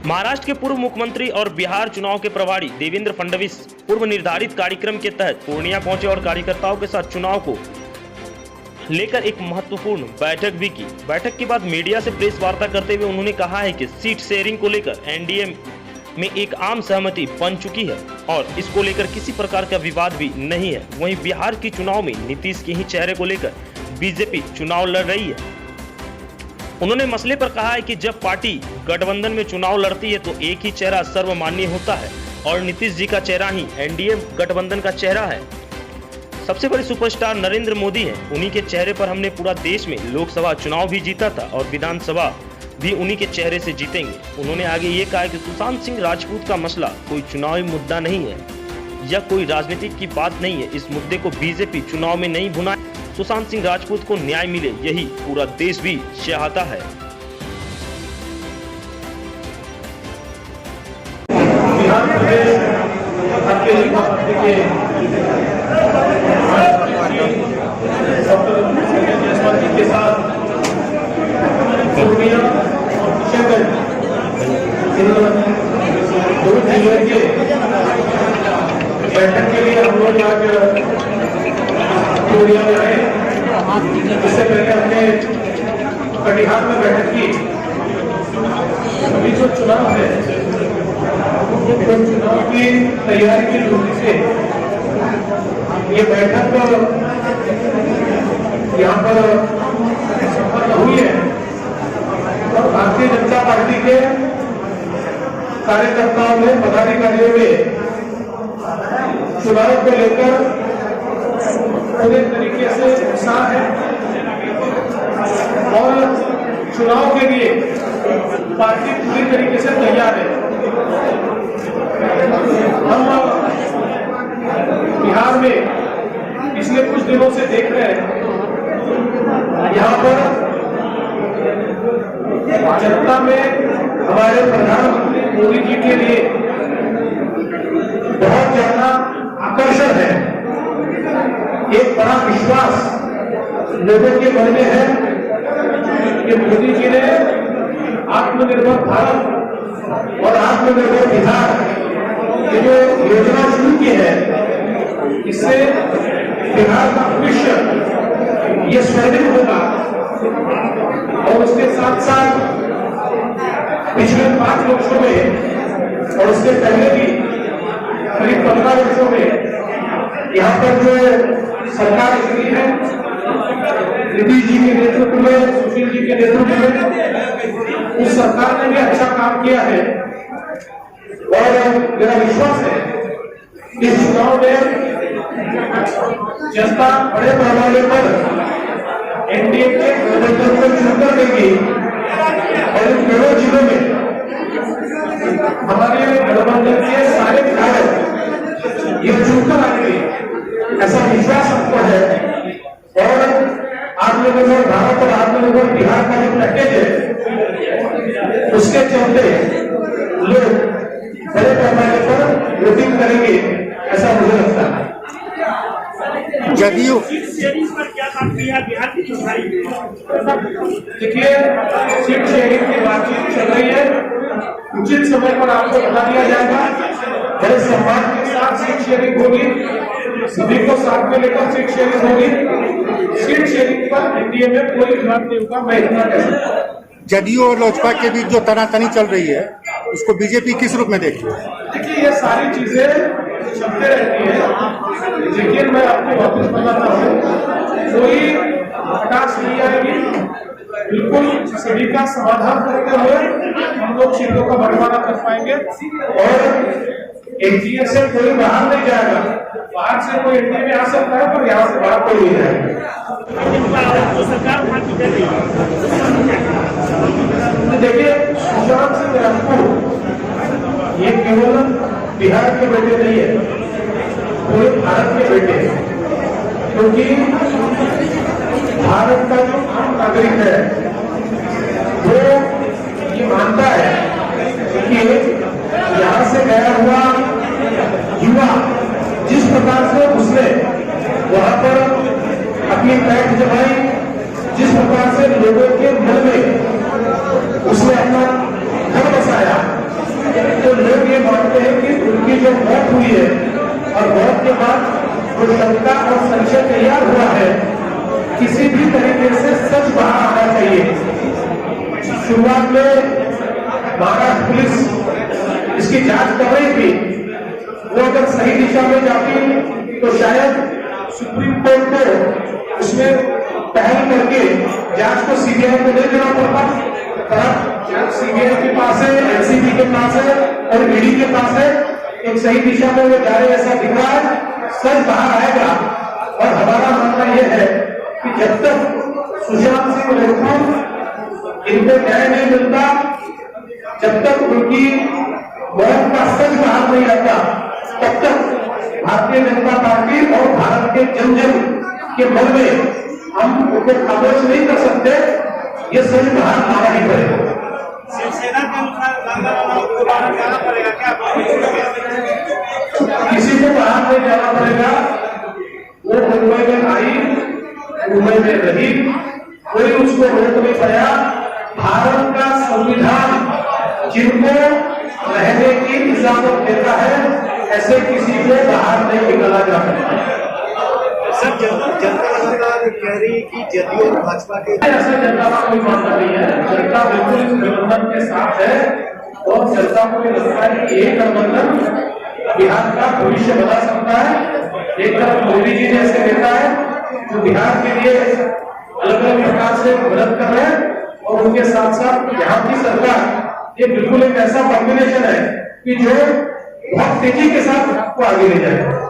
महाराष्ट्र के पूर्व मुख्यमंत्री और बिहार चुनाव के प्रभारी देवेंद्र फडणवीस पूर्व निर्धारित कार्यक्रम के तहत पूर्णिया पहुंचे और कार्यकर्ताओं के साथ चुनाव को लेकर एक महत्वपूर्ण बैठक भी की। बैठक के बाद मीडिया से प्रेस वार्ता करते हुए उन्होंने कहा है कि सीट शेयरिंग को लेकर एनडीए में एक आम सहमति बन चुकी है और इसको लेकर किसी प्रकार का विवाद भी नहीं है। वहीं बिहार के चुनाव में नीतीश के ही चेहरे को लेकर बीजेपी चुनाव लड़ रही है। उन्होंने मसले पर कहा है कि जब पार्टी गठबंधन में चुनाव लड़ती है तो एक ही चेहरा सर्वमान्य होता है और नीतीश जी का चेहरा ही एनडीए गठबंधन का चेहरा है। सबसे बड़े सुपरस्टार नरेंद्र मोदी हैं। उन्हीं के चेहरे पर हमने पूरा देश में लोकसभा चुनाव भी जीता था और विधानसभा भी उन्हीं के चेहरे से जीतेंगे। उन्होंने आगे ये कहा कि सुशांत सिंह राजपूत का मसला कोई चुनावी मुद्दा नहीं है या कोई राजनीतिक की बात नहीं है। इस मुद्दे को बीजेपी चुनाव में नहीं भुनाए। सुशांत सिंह राजपूत को न्याय मिले, यही पूरा देश भी चाहता है। बिहार प्रदेश भारतीय जनता पार्टी के जायसवाल जी के साथ पूर्णिया और किशनगंज दो जिलों के बैठक के लिए हम लोग आज पूर्णिया में आए। इससे पहले हमने कटिहार में बैठक की। अभी जो चुनाव है तो चुनाव की तैयारी की दृष्टि से ये बैठक यहाँ पर सफल हुई है और भारतीय जनता पार्टी के कार्यकर्ताओं ने, पदाधिकारियों ने चुनाव को लेकर पूरे तरीके से उत्साह है और चुनाव के लिए पार्टी पूरी तरीके से तैयार है। हम बिहार में पिछले कुछ दिनों से देख रहे हैं, यहाँ पर जनता में हमारे प्रधानमंत्री मोदी जी के लिए बहुत ज्यादा आकर्षण है। एक बड़ा विश्वास लोगों के मन में है कि मोदी जी ने आत्मनिर्भर भारत और आत्मनिर्भर बिहार ये जो योजना शुरू की है, इससे बिहार का भविष्य ये स्वर्णिम होगा। और उसके साथ साथ पिछले 5 वर्षों में और उसके पहले भी करीब 15 वर्षों में यहाँ पर जो सरकार चुनी है, नीतीश जी के नेतृत्व में, सुशील जी के नेतृत्व में, उस सरकार ने भी अच्छा काम किया है। और मेरा विश्वास है कि इस चुनाव में जनता बड़े पैमाने पर एनडीए के गठबंधन को चुनकर देगी और इन दोनों जिलों में हमारे गठबंधन के सारे विधायक ये चुनकर आएंगे, ऐसा विश्वास हमको है। और आत्मनिर्भर भारत और आत्मनिर्भर बिहार का जो पैकेज है, उसके चलते लोग बड़े पैमाने पर वोटिंग करेंगे, ऐसा मुझे लगता है। जदयू देखिए, सीट शेयरिंग की बातचीत चल रही है। उचित समय पर आपको बता दिया जाएगा। बड़े सम्मान के साथ सीट शेयरिंग होगी, सभी को साथ में लेकर सीट शेयरिंग होगी। सीट शेयरिंग पर एनडीए में कोई विवाद नहीं होगा, मैं इतना कह सकता हूँ। जदयू और लोजपा के बीच जो तनातनी चल रही है, उसको बीजेपी किस रूप में देखती है? देखिए, ये सारी चीजें चलते रहती है, लेकिन मैं आपको वापस बताता हूँ, कोई हताश नहीं आएगी। बिल्कुल सभी का समाधान करते हुए हम लोग सीटों का बंटवारा कर पाएंगे और एनडीए से कोई बाहर नहीं जाएगा। बाहर से कोई एनडीए में आ सकता है, पर यहाँ से बाहर कोई नहीं जाएगा। देखिए, सुशांत सिंह राजपूत ये केवल बिहार के बेटे नहीं है, पूरे भारत के बेटे हैं। क्योंकि भारत का जो आम नागरिक है वो ये मानता है कि यहाँ से गया हुआ युवा जिस प्रकार से उसने वहां पर अपनी पैठ जमाई, जिस प्रकार से लोगों के मन में उसने अपना घर बसाया, समझते हैं कि उनकी जो मौत हुई है और मौत के बाद जो शंका और संशय तैयार हुआ है, किसी भी तरीके से सच बाहर आना चाहिए। शुरुआत में महाराष्ट्र पुलिस इसकी जांच कर रही थी, वो अगर सही दिशा में जाती तो शायद सुप्रीम कोर्ट को उसमें पहल करके जांच को सीबीआई को नहीं देना पड़ता। पर सीबीआई के पास है, एनसीबी के पास है और ईडी के पास है, एक सही दिशा में वो जा रहे ऐसा दिख रहा है, सच बाहर आएगा। और हमारा मानना यह है कि जब तक सुशांत सिंह राजपूत इनको न्याय नहीं मिलता, जब तक उनकी मौत का सच बाहर नहीं आता, तब तक भारतीय जनता पार्टी और भारत के जन जन के मन में हम उनको खामोश नहीं कर सकते। ये सच बाहर आना ही पड़ेगा। शिवसेना के अनुसार दोबारा जाना पड़ेगा क्या? किसी को बाहर नहीं जाना पड़ेगा। वो मुंबई में आई, मुंबई में रही, कोई उसको रोक नहीं पाया। भारत का संविधान जिनको रहने की इजाजत देता है, ऐसे किसी को बाहर नहीं निकाला जा सकता। सर, जनता लगातार कह रही कि जदयू और भाजपा के ऐसा जनता का कोई मामला नहीं है। जनता बिल्कुल इस गठबंधन के साथ है और जनता को ये लगता है कि ये गठबंधन बिहार का भविष्य बना सकता है। एक तरफ मोदी जी जैसे नेता है जो बिहार के लिए अलग अलग प्रकार से मदद कर रहे हैं, और उनके साथ साथ यहाँ की सरकार ये बिल्कुल एक ऐसा कॉम्बिनेशन है कि जो बहुत तेजी के साथ आपको आगे ले जाएगा।